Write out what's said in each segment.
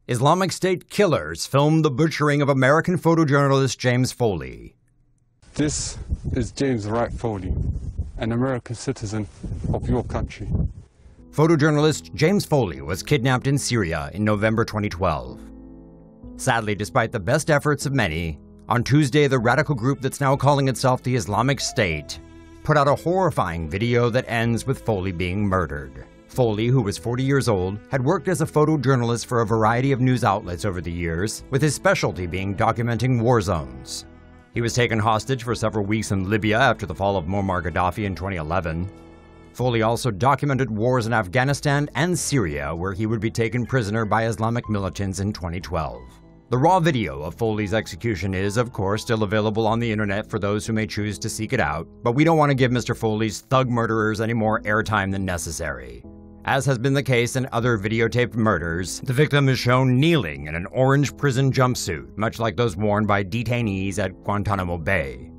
Islamic State killers filmed the butchering of American photojournalist James Foley. This is James Wright Foley, an American citizen of your country. Photojournalist James Foley was kidnapped in Syria in November 2012. Sadly, despite the best efforts of many, on Tuesday the radical group that's now calling itself the Islamic State put out a horrifying video that ends with Foley being murdered. Foley, who was 40 years old, had worked as a photojournalist for a variety of news outlets over the years, with his specialty being documenting war zones. He was taken hostage for several weeks in Libya after the fall of Mommar Kaddafi in 2011. Foley also documented wars in Afghanistan and Syria, where he would be taken prisoner by Islamic militants in 2012. The raw video of Foley's execution is, of course, still available on the internet for those who may choose to seek it out, but we don't want to give Mr. Foley's thug murderers any more airtime than necessary. As has been the case in other videotaped murders, the victim is shown kneeling in an orange prison jumpsuit, much like those worn by detainees at Guantanamo Bay.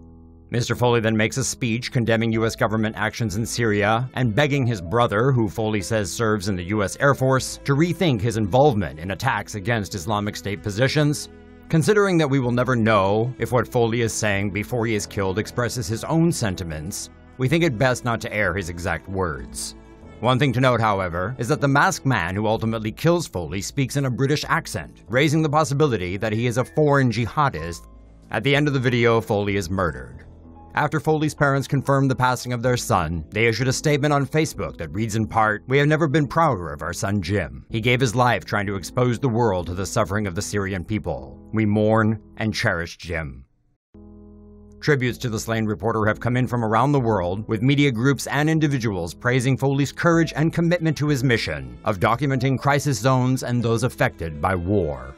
Mr. Foley then makes a speech condemning U.S. government actions in Syria and begging his brother, who Foley says serves in the U.S. Air Force, to rethink his involvement in attacks against Islamic State positions. Considering that we will never know if what Foley is saying before he is killed expresses his own sentiments, we think it best not to air his exact words. One thing to note, however, is that the masked man who ultimately kills Foley speaks in a British accent, raising the possibility that he is a foreign jihadist. At the end of the video, Foley is murdered. After Foley's parents confirmed the passing of their son, they issued a statement on Facebook that reads in part, "We have never been prouder of our son Jim. He gave his life trying to expose the world to the suffering of the Syrian people. We mourn and cherish Jim." Tributes to the slain reporter have come in from around the world, with media groups and individuals praising Foley's courage and commitment to his mission of documenting crisis zones and those affected by war.